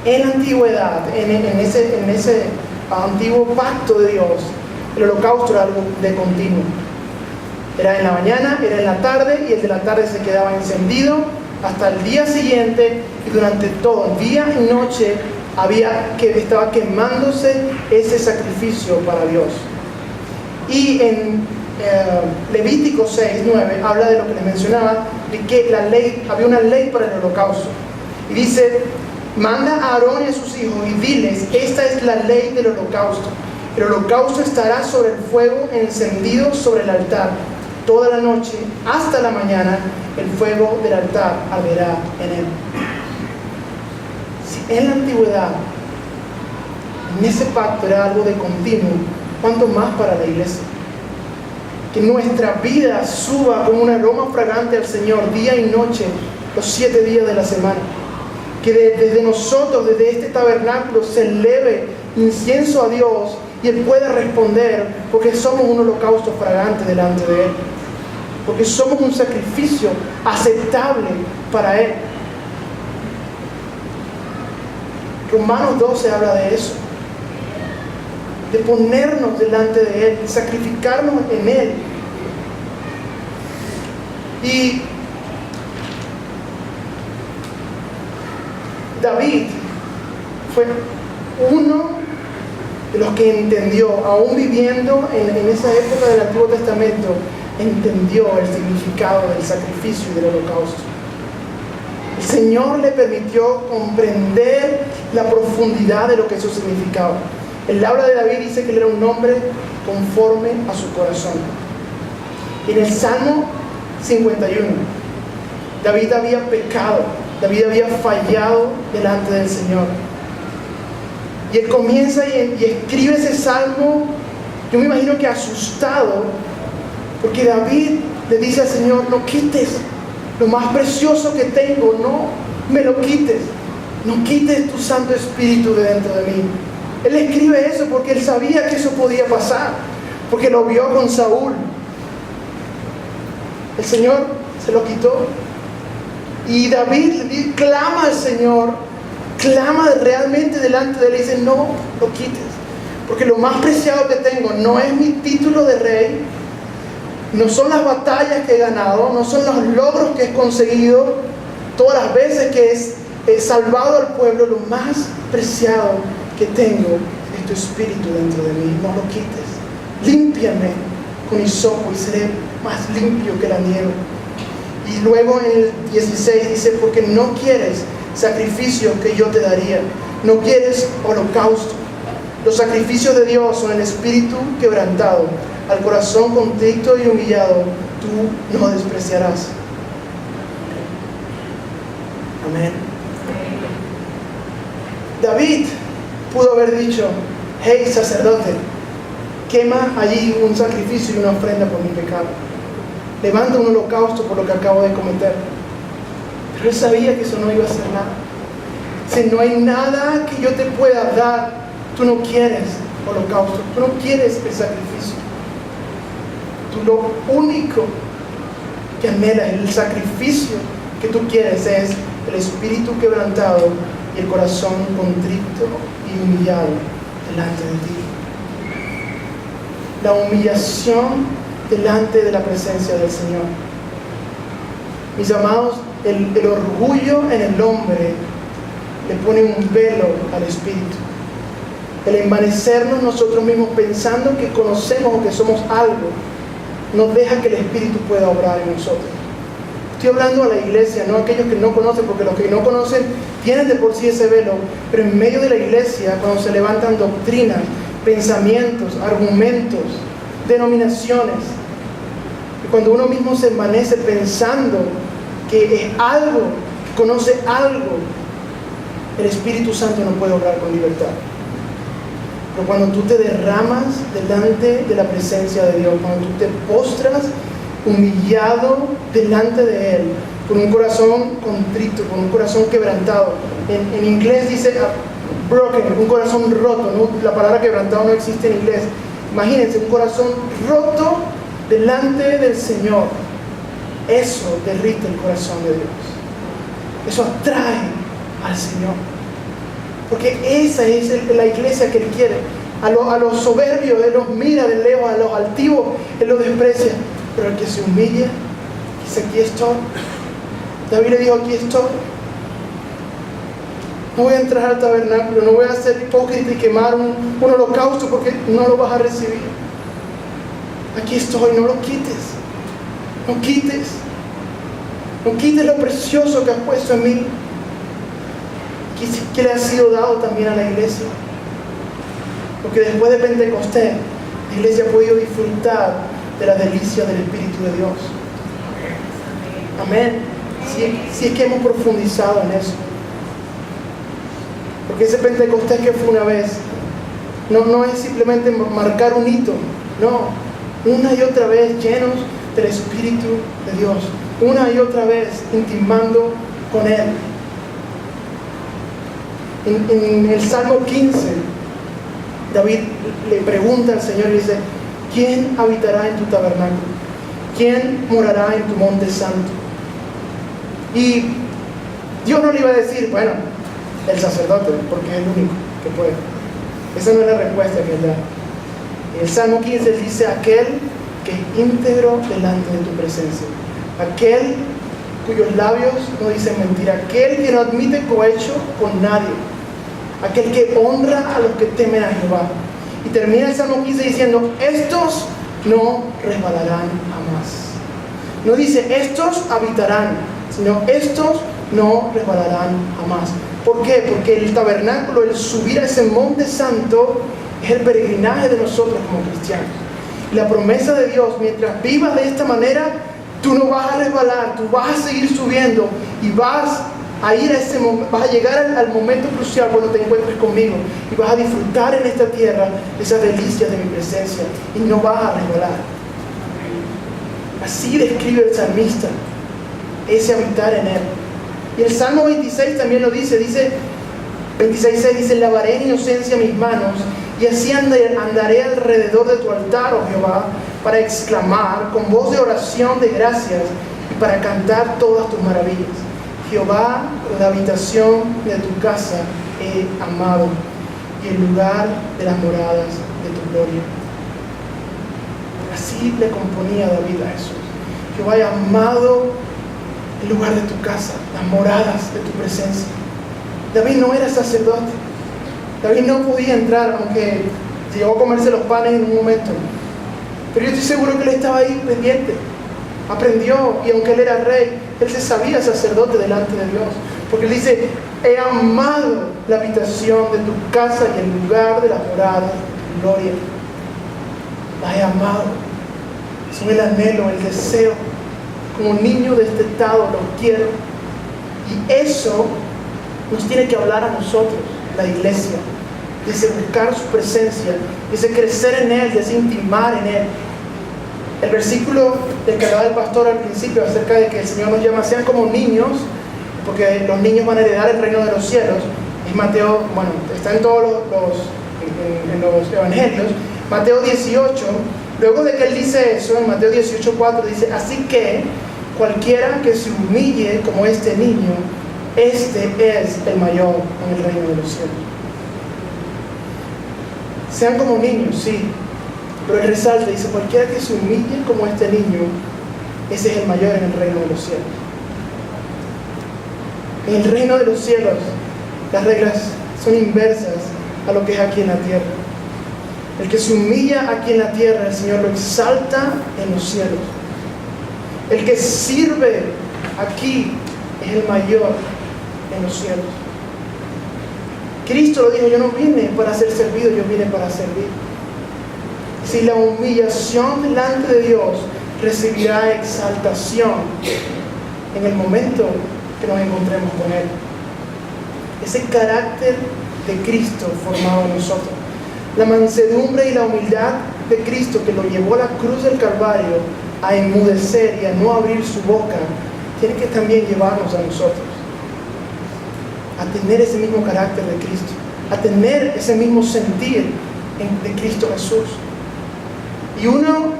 En la antigüedad, en ese antiguo pacto de Dios, el holocausto era algo de continuo. Era en la mañana, era en la tarde, y el de la tarde se quedaba encendido hasta el día siguiente, y durante todo día y noche estaba quemándose ese sacrificio para Dios. Y en Levítico 6:9 habla de lo que les mencionaba, de que había una ley para el holocausto. Y dice: manda a Aarón y a sus hijos y diles, esta es la ley del holocausto. El holocausto estará sobre el fuego encendido sobre el altar. Toda la noche hasta la mañana el fuego del altar arderá en él. Si en la antigüedad, en ese pacto era algo de continuo, ¿cuánto más para la iglesia? Que nuestra vida suba como un aroma fragante al Señor día y noche, los 7 días de la semana. Que desde nosotros, desde este tabernáculo, se eleve incienso a Dios y Él pueda responder, porque somos un holocausto fragante delante de Él, porque somos un sacrificio aceptable para Él. Romanos 12 habla de eso, de ponernos delante de Él, de sacrificarnos en Él. Y David fue uno de los que entendió, aún viviendo en esa época del Antiguo Testamento, entendió el significado del sacrificio y del holocausto. El Señor le permitió comprender la profundidad de lo que eso significaba. Él habla de David, dice que él era un hombre conforme a su corazón. En el Salmo 51, David había pecado, David había fallado delante del Señor. Y él comienza y escribe ese salmo, yo me imagino que asustado, porque David le dice al Señor: no quites lo más precioso que tengo, no me lo quites, no quites tu Santo Espíritu de dentro de mí. Él escribe eso porque él sabía que eso podía pasar, porque lo vio con Saúl. El Señor se lo quitó, y David clama al Señor, clama realmente delante de él y dice: no lo quites, porque lo más preciado que tengo no es mi título de rey, no son las batallas que he ganado, no son los logros que he conseguido, todas las veces que he salvado al pueblo. Lo más preciado que tengo es tu Espíritu dentro de mí, no lo quites. Límpiame con hisopo y seré más limpio que la nieve. Y luego en el 16 dice: porque no quieres sacrificio que yo te daría, no quieres holocausto. Los sacrificios de Dios son el espíritu quebrantado, al corazón contrito y humillado tú no despreciarás. Amén. David pudo haber dicho: hey sacerdote, quema allí un sacrificio y una ofrenda por mi pecado, levanta un holocausto por lo que acabo de cometer. Pero él sabía que eso no iba a hacer nada. Si no hay nada que yo te pueda dar, tú no quieres holocausto, tú no quieres el sacrificio. Tú lo único que anhelas, el sacrificio que tú quieres, es el espíritu quebrantado y el corazón contrito y humillado delante de ti. La humillación delante de la presencia del Señor. Mis amados, el orgullo en el hombre le pone un velo al espíritu. El envanecernos nosotros mismos pensando que conocemos o que somos algo nos deja que el espíritu pueda obrar en nosotros. Estoy hablando a la iglesia, no a aquellos que no conocen, porque los que no conocen tienen de por sí ese velo, pero en medio de la iglesia, cuando se levantan doctrinas, pensamientos, argumentos, denominaciones, y cuando uno mismo se envanece pensando que es algo, que conoce algo, el Espíritu Santo no puede obrar con libertad. Pero cuando tú te derramas delante de la presencia de Dios, cuando tú te postras humillado delante de Él, con un corazón contrito, con un corazón quebrantado. En inglés dice broken, un corazón roto, ¿no? La palabra quebrantado no existe en inglés. Imagínense, un corazón roto delante del Señor. Eso derrite el corazón de Dios. Eso atrae al Señor. Porque esa es la iglesia que Él quiere. A los soberbios Él los mira de lejos, a los altivos Él los desprecia. Pero el que se humilla, dice: aquí estoy. David le dijo: aquí estoy. No voy a entrar al tabernáculo, no voy a ser hipócrita y quemar un holocausto, porque no lo vas a recibir. Aquí estoy, no lo quites. No quites. No quites lo precioso que has puesto en mí, que le ha sido dado también a la iglesia. Porque después de Pentecostés, la iglesia ha podido disfrutar de la delicia del Espíritu de Dios. Amén. Si es que hemos profundizado en eso. Porque ese Pentecostés que fue una vez, no es simplemente marcar un hito. No, una y otra vez llenos del Espíritu de Dios. Una y otra vez intimando con Él. En el Salmo 15, David le pregunta al Señor y dice: ¿quién habitará en tu tabernáculo? ¿Quién morará en tu monte santo? Y Dios no le iba a decir: bueno, el sacerdote, porque es el único que puede. Esa no es la respuesta que Él da. En el Salmo 15 Él dice: aquel que es íntegro delante de tu presencia, aquel cuyos labios no dicen mentira, aquel que no admite cohecho con nadie, aquel que honra a los que temen a Jehová. Y termina el Salmo 15 diciendo: estos no resbalarán jamás. No dice estos habitarán, sino estos no resbalarán jamás. ¿Por qué? Porque el tabernáculo, el subir a ese monte santo, es el peregrinaje de nosotros como cristianos. Y la promesa de Dios: mientras vivas de esta manera, tú no vas a resbalar, tú vas a seguir subiendo y vas a ir a ese momento, vas a llegar al momento crucial cuando te encuentres conmigo y vas a disfrutar en esta tierra esas delicias de mi presencia y no vas a resbalar. Así describe el salmista ese habitar en Él. Y el Salmo 26 también lo dice 26:6 dice: lavaré en inocencia mis manos y así andaré alrededor de tu altar, oh Jehová, para exclamar con voz de oración de gracias y para cantar todas tus maravillas. Jehová, la habitación de tu casa he amado y el lugar de las moradas de tu gloria. Así le componía David a Jesús: Jehová, he amado el lugar de tu casa, las moradas de tu presencia. David no era sacerdote. David no podía entrar, aunque llegó a comerse los panes en un momento. Pero yo estoy seguro que él estaba ahí pendiente. Aprendió, y aunque él era rey, él se sabía sacerdote delante de Dios. Porque él dice: he amado la habitación de tu casa y el lugar de la morada de tu gloria. La he amado. Son el anhelo, el deseo. Como niño destetado lo quiero. Y eso nos tiene que hablar a nosotros, la iglesia. Dice buscar su presencia, dice crecer en Él, dice intimar en Él. El versículo del que hablaba el pastor al principio acerca de que el Señor nos llama: sean como niños, porque los niños van a heredar el reino de los cielos. Es Mateo, bueno, está en todos los evangelios. Mateo 18, luego de que Él dice eso, en Mateo 18:4 dice: así que cualquiera que se humille como este niño, este es el mayor en el reino de los cielos. Sean como niños, sí, pero Él resalta, dice: cualquiera que se humille como este niño, ese es el mayor en el reino de los cielos. En el reino de los cielos, las reglas son inversas a lo que es aquí en la tierra. El que se humilla aquí en la tierra, el Señor lo exalta en los cielos. El que sirve aquí es el mayor en los cielos. Cristo lo dijo: yo no vine para ser servido, yo vine para servir. Si la humillación delante de Dios recibirá exaltación en el momento que nos encontremos con Él. Ese carácter de Cristo formado en nosotros. La mansedumbre y la humildad de Cristo, que lo llevó a la cruz del Calvario a enmudecer y a no abrir su boca, tiene que también llevarnos a nosotros a tener ese mismo carácter de Cristo, a tener ese mismo sentir de Cristo Jesús. Y uno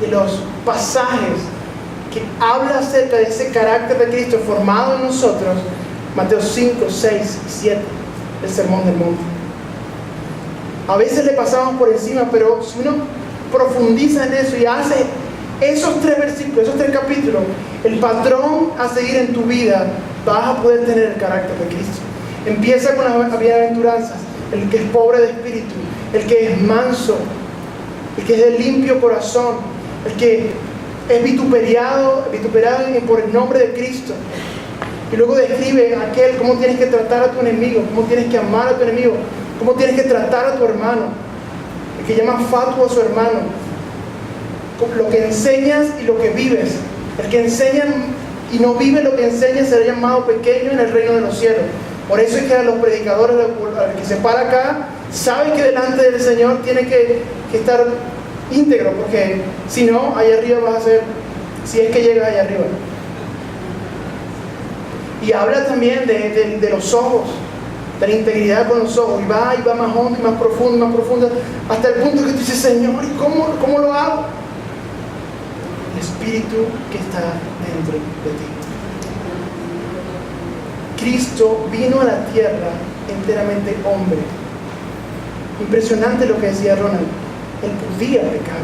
de los pasajes que habla acerca de ese carácter de Cristo formado en nosotros, Mateo 5, 6 y 7, el Sermón del Monte. A veces le pasamos por encima, pero si uno profundiza en eso y hace esos 3 versículos, esos 3 capítulos, el patrón a seguir en tu vida, vas a poder tener el carácter de Cristo. Empieza con las bienaventuranzas: el que es pobre de espíritu, el que es manso, el que es de limpio corazón, el que es vituperado por el nombre de Cristo. Y luego describe aquel cómo tienes que tratar a tu enemigo, cómo tienes que amar a tu enemigo, cómo tienes que tratar a tu hermano, el que llama fatuo a su hermano, lo que enseñas y lo que vives. El que enseña y no vive lo que enseña será llamado pequeño en el reino de los cielos. Por eso es que a los predicadores, al que se para acá, sabe que delante del Señor tiene que estar íntegro, porque si no, allá arriba vas a ser, si es que llegas allá arriba. Y habla también de los ojos, de la integridad con los ojos, y va más hondo y más profundo, hasta el punto que tú dices: Señor, ¿y cómo lo hago? El Espíritu que está dentro de ti. Cristo vino a la tierra enteramente hombre. Impresionante lo que decía Ronald. Él podía pecar.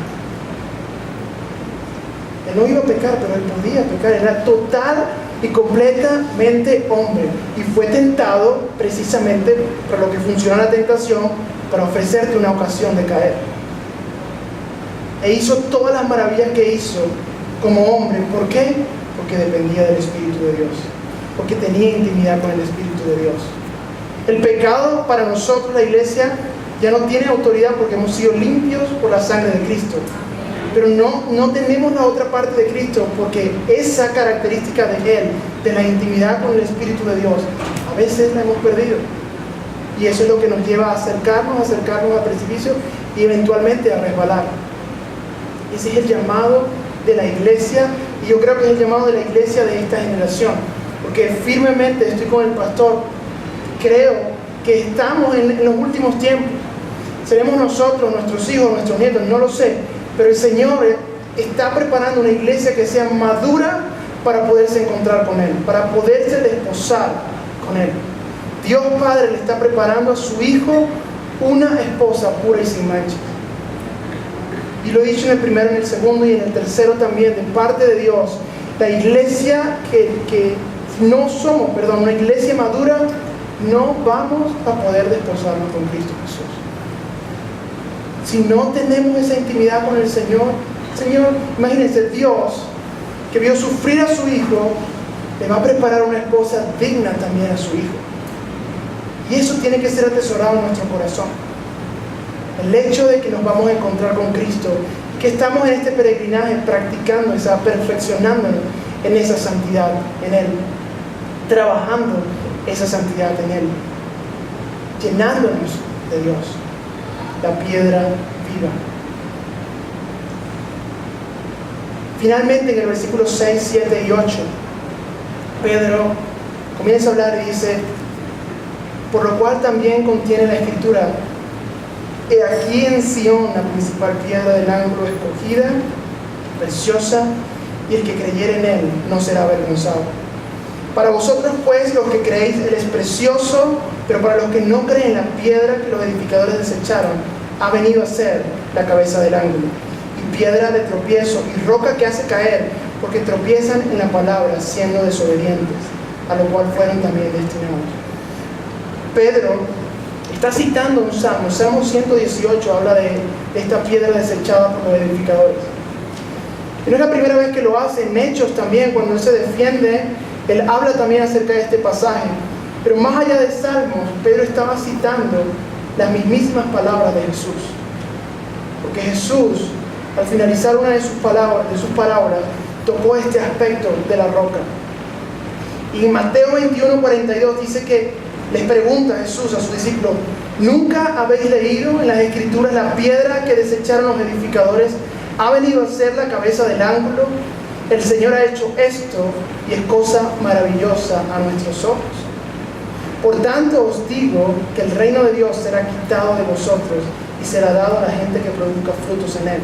Él no iba a pecar, pero él podía pecar. Era total y completamente hombre. Y fue tentado precisamente por lo que funciona la tentación, para ofrecerte una ocasión de caer. E hizo todas las maravillas que hizo como hombre. ¿Por qué? Porque dependía del Espíritu de Dios. Porque tenía intimidad con el Espíritu de Dios. El pecado para nosotros, la iglesia, ya no tiene autoridad porque hemos sido limpios por la sangre de Cristo. Pero no tenemos la otra parte de Cristo, porque esa característica de Él, de la intimidad con el Espíritu de Dios, a veces la hemos perdido. Y eso es lo que nos lleva a acercarnos al precipicio y eventualmente a resbalar. Ese es el llamado de la iglesia, y yo creo que es el llamado de la iglesia de esta generación. Porque firmemente estoy con el pastor, creo que estamos en los últimos tiempos. Seremos nosotros, nuestros hijos, nuestros nietos, no lo sé, pero el Señor está preparando una iglesia que sea madura para poderse encontrar con Él, para poderse desposar con Él. Dios Padre le está preparando a su Hijo una esposa pura y sin mancha. Y lo he dicho en el primero, en el segundo y en el tercero también, de parte de Dios. La iglesia que no somos, una iglesia madura, no vamos a poder desposarnos con Cristo Jesús. Si no tenemos esa intimidad con el Señor, imagínense, Dios, que vio sufrir a su Hijo, le va a preparar una esposa digna también a su Hijo. Y eso tiene que ser atesorado en nuestro corazón. El hecho de que nos vamos a encontrar con Cristo, que estamos en este peregrinaje practicando perfeccionándonos en esa santidad, en Él, trabajando esa santidad en Él, llenándonos de Dios, la piedra viva. Finalmente, en el versículo 6, 7 y 8, Pedro comienza a hablar y dice: por lo cual también contiene la Escritura: he aquí en Sión la principal piedra del ángulo escogida, preciosa, y el que creyere en Él no será avergonzado. Para vosotros pues, los que creéis, Él es precioso, pero para los que no creen, la piedra que los edificadores desecharon ha venido a ser la cabeza del ángulo, y piedra de tropiezo y roca que hace caer, porque tropiezan en la palabra, siendo desobedientes, a lo cual fueron también destinados. Pedro está citando un salmo, Salmo 118, habla de esta piedra desechada por los edificadores. Y no es la primera vez que lo hace. En Hechos también, cuando él se defiende, él habla también acerca de este pasaje. Pero más allá de Salmos, Pedro estaba citando las mismísimas palabras de Jesús. Porque Jesús, al finalizar una de sus parábolas, tocó este aspecto de la roca. Y en Mateo 21:42 dice que les pregunta Jesús a sus discípulos: ¿nunca habéis leído en las Escrituras la piedra que desecharon los edificadores ha venido a ser la cabeza del ángulo? El Señor ha hecho esto y es cosa maravillosa a nuestros ojos. Por tanto os digo que el reino de Dios será quitado de vosotros y será dado a la gente que produzca frutos en él.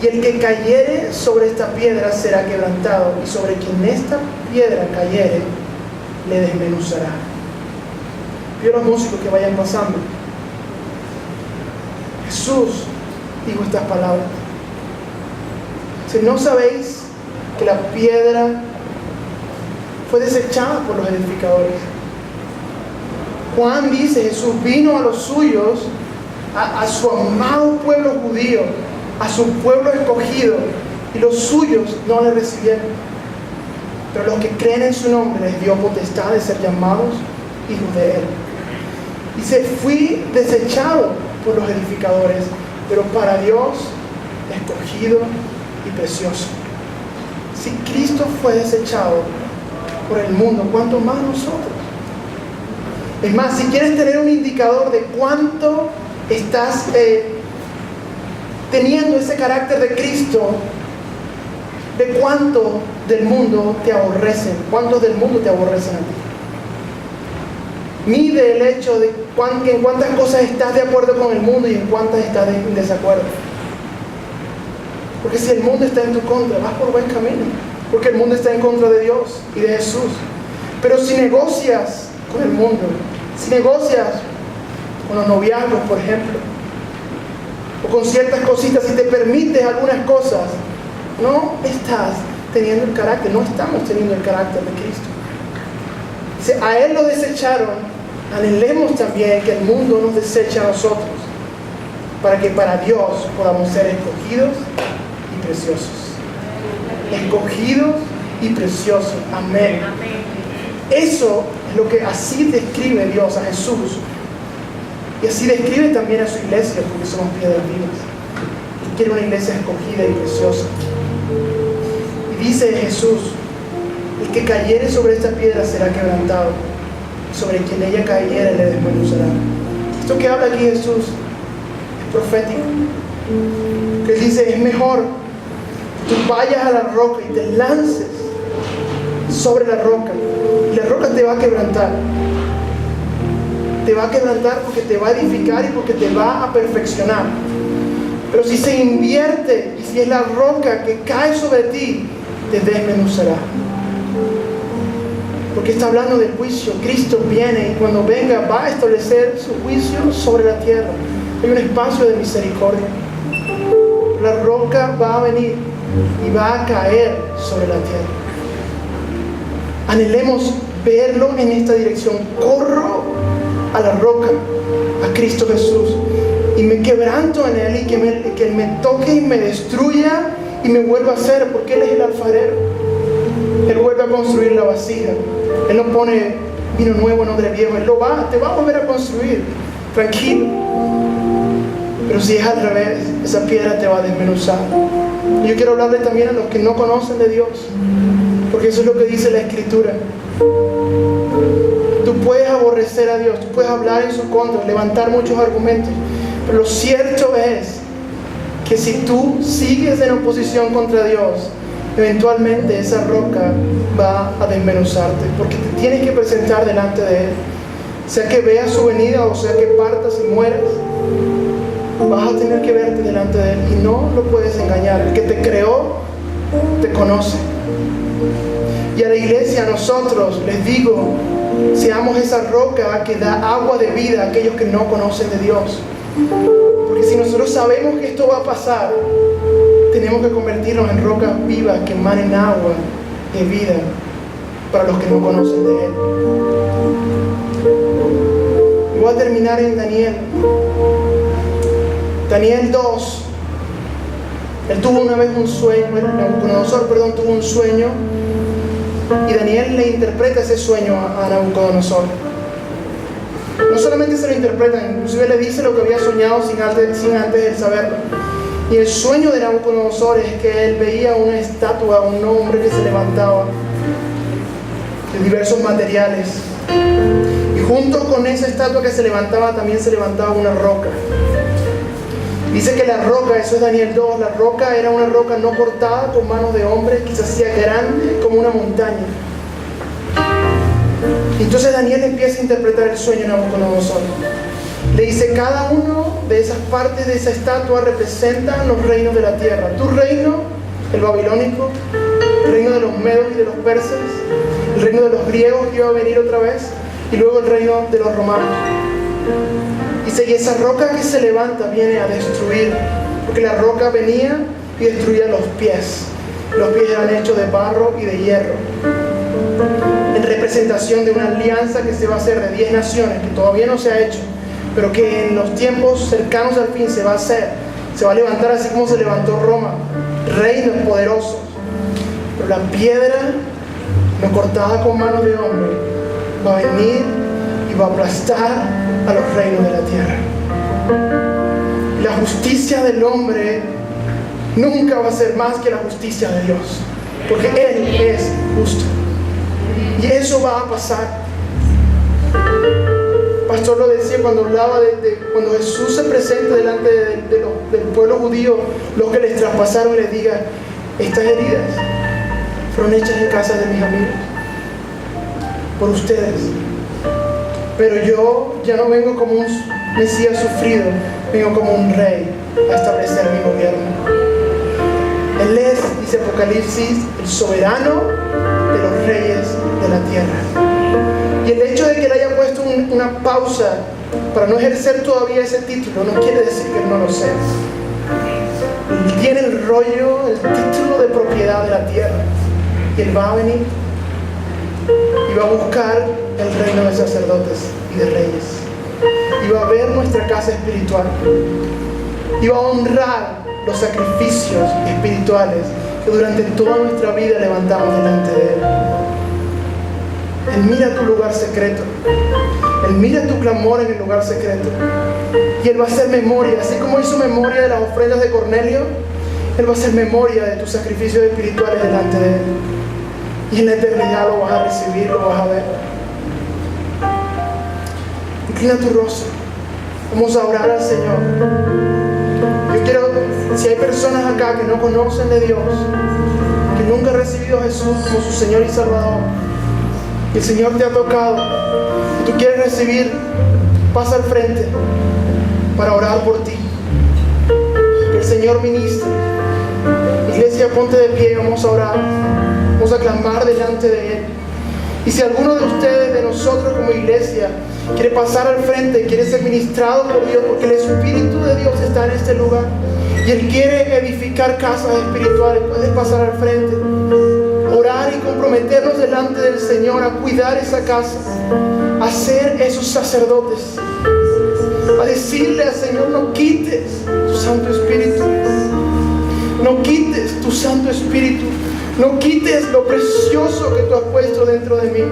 Y el que cayere sobre esta piedra será quebrantado, y sobre quien esta piedra cayere, le desmenuzará. Pido a los músicos que vayan pasando. Jesús dijo estas palabras. Si no sabéis que la piedra fue desechada por los edificadores. Juan dice, Jesús vino a los suyos, a su amado pueblo judío, a su pueblo escogido, y los suyos no le recibieron. Pero los que creen en su nombre les dio potestad de ser llamados hijos de él. Dice, fui desechado por los edificadores, pero para Dios escogido y precioso. Si Cristo fue desechado por el mundo, ¿cuánto más nosotros? Es más, si quieres tener un indicador de cuánto estás teniendo ese carácter de Cristo, de cuánto del mundo te aborrecen, cuántos del mundo te aborrecen a ti. Mide el hecho de en cuántas cosas estás de acuerdo con el mundo y en cuántas estás en desacuerdo. Porque si el mundo está en tu contra, vas por buen camino, porque el mundo está en contra de Dios y de Jesús. Pero si negocias con el mundo, si negocias con los noviazgos, por ejemplo, o con ciertas cositas, si te permites algunas cosas, no estás teniendo el carácter, no estamos teniendo el carácter de Cristo. Si a Él lo desecharon, anhelemos también que el mundo nos deseche a nosotros, para que para Dios podamos ser escogidos y preciosos. Escogidos y preciosos. Amén. Eso es lo que así describe Dios a Jesús. Y así describe también a su iglesia, porque somos piedras vivas. Y quiere una iglesia escogida y preciosa. Y dice Jesús, el que cayere sobre esta piedra será quebrantado, y sobre quien ella cayere le desmenuzará. Esto que habla aquí Jesús es profético. Que Él dice, es mejor que tú vayas a la roca y te lances sobre la roca, y la roca te va a quebrantar. Te va a quebrantar porque te va a edificar y porque te va a perfeccionar. Pero si se invierte y si es la roca que cae sobre ti, te desmenuzará. Porque está hablando del juicio. Cristo viene y cuando venga va a establecer su juicio sobre la tierra. Hay un espacio de misericordia. La roca va a venir y va a caer sobre la tierra. Anhelemos verlo en esta dirección. Corro a la roca, a Cristo Jesús, y me quebranto en Él, y que Él me toque y me destruya y me vuelva a hacer, porque Él es el alfarero. Él vuelve a construir la vasija. Él no pone vino nuevo en odre viejo. Él te va a volver a construir, tranquilo. Pero si es al revés, esa piedra te va a desmenuzar. Y yo quiero hablarle también a los que no conocen de Dios, porque eso es lo que dice la Escritura. Tú puedes aborrecer a Dios, tú puedes hablar en su contra, levantar muchos argumentos, pero lo cierto es que si tú sigues en oposición contra Dios, eventualmente esa roca va a desmenuzarte, porque te tienes que presentar delante de Él. Sea que veas su venida o sea que partas y mueras, vas a tener que verte delante de Él y no lo puedes engañar. El que te creó te conoce. Y a la iglesia, a nosotros, les digo, seamos esa roca que da agua de vida a aquellos que no conocen de Dios. Porque si nosotros sabemos que esto va a pasar, tenemos que convertirnos en rocas vivas que emanen agua de vida para los que no conocen de Él. Y voy a terminar en Daniel. Daniel 2. Él tuvo una vez un sueño, Nabucodonosor, tuvo un sueño, y Daniel le interpreta ese sueño a Nabucodonosor. No solamente se lo interpreta, inclusive le dice lo que había soñado sin antes él saberlo. Y el sueño de Nabucodonosor es que él veía una estatua, un hombre que se levantaba de diversos materiales. Y junto con esa estatua que se levantaba, también se levantaba una roca. Dice que la roca, eso es Daniel 2, la roca era una roca no cortada con manos de hombre, que se hacía grande como una montaña. Entonces Daniel empieza a interpretar el sueño de Nabucodonosor. Le dice, cada uno de esas partes de esa estatua representan los reinos de la tierra. Tu reino, el babilónico, el reino de los medos y de los persas, el reino de los griegos que iba a venir otra vez, y luego el reino de los romanos. Dice, y esa roca que se levanta viene a destruir, porque la roca venía y destruía los pies. Los pies eran hechos de barro y de hierro, en representación de una alianza que se va a hacer de 10 naciones, que todavía no se ha hecho, pero que en los tiempos cercanos al fin se va a hacer. Se va a levantar así como se levantó Roma, reinos poderosos. Pero la piedra, no cortada con manos de hombre, va a venir y va a aplastar a los reinos de la tierra. La justicia del hombre nunca va a ser más que la justicia de Dios, porque Él es justo. Y eso va a pasar. El pastor lo decía cuando hablaba de cuando Jesús se presenta delante del pueblo judío, los que les traspasaron, y les diga, estas heridas fueron hechas en casa de mis amigos por ustedes, pero yo ya no vengo como un Mesías sufrido, vengo como un rey a establecer mi gobierno. Él es, dice Apocalipsis, el soberano de los reyes de la tierra. Y el hecho de que él haya puesto una pausa para no ejercer todavía ese título no quiere decir que él no lo sea. Él tiene el rollo, el título de propiedad de la tierra, y él va a venir y va a buscar el reino de sacerdotes y de reyes, y va a ver nuestra casa espiritual, y va a honrar los sacrificios espirituales que durante toda nuestra vida levantamos delante de Él. Él mira tu lugar secreto, Él mira tu clamor en el lugar secreto, y Él va a hacer memoria, así como hizo memoria de las ofrendas de Cornelio. Él va a hacer memoria de tus sacrificios espirituales delante de Él, y en la eternidad lo vas a recibir, lo vas a ver. Inclina tu rostro, vamos a orar al Señor. Yo quiero, si hay personas acá que no conocen de Dios, que nunca han recibido a Jesús como su Señor y Salvador, y el Señor te ha tocado, y tú quieres recibir, pasa al frente para orar por ti. Que el Señor ministre. Iglesia, ponte de pie, vamos a orar, vamos a clamar delante de Él. Y si alguno de ustedes, de nosotros como iglesia, quiere pasar al frente, quiere ser ministrado por Dios, porque el Espíritu de Dios está en este lugar y Él quiere edificar casas espirituales, puedes pasar al frente, orar y comprometernos delante del Señor a cuidar esa casa, a ser esos sacerdotes, a decirle al Señor, no quites tu Santo Espíritu, no quites tu Santo Espíritu, no quites lo precioso que tú has puesto dentro de mí.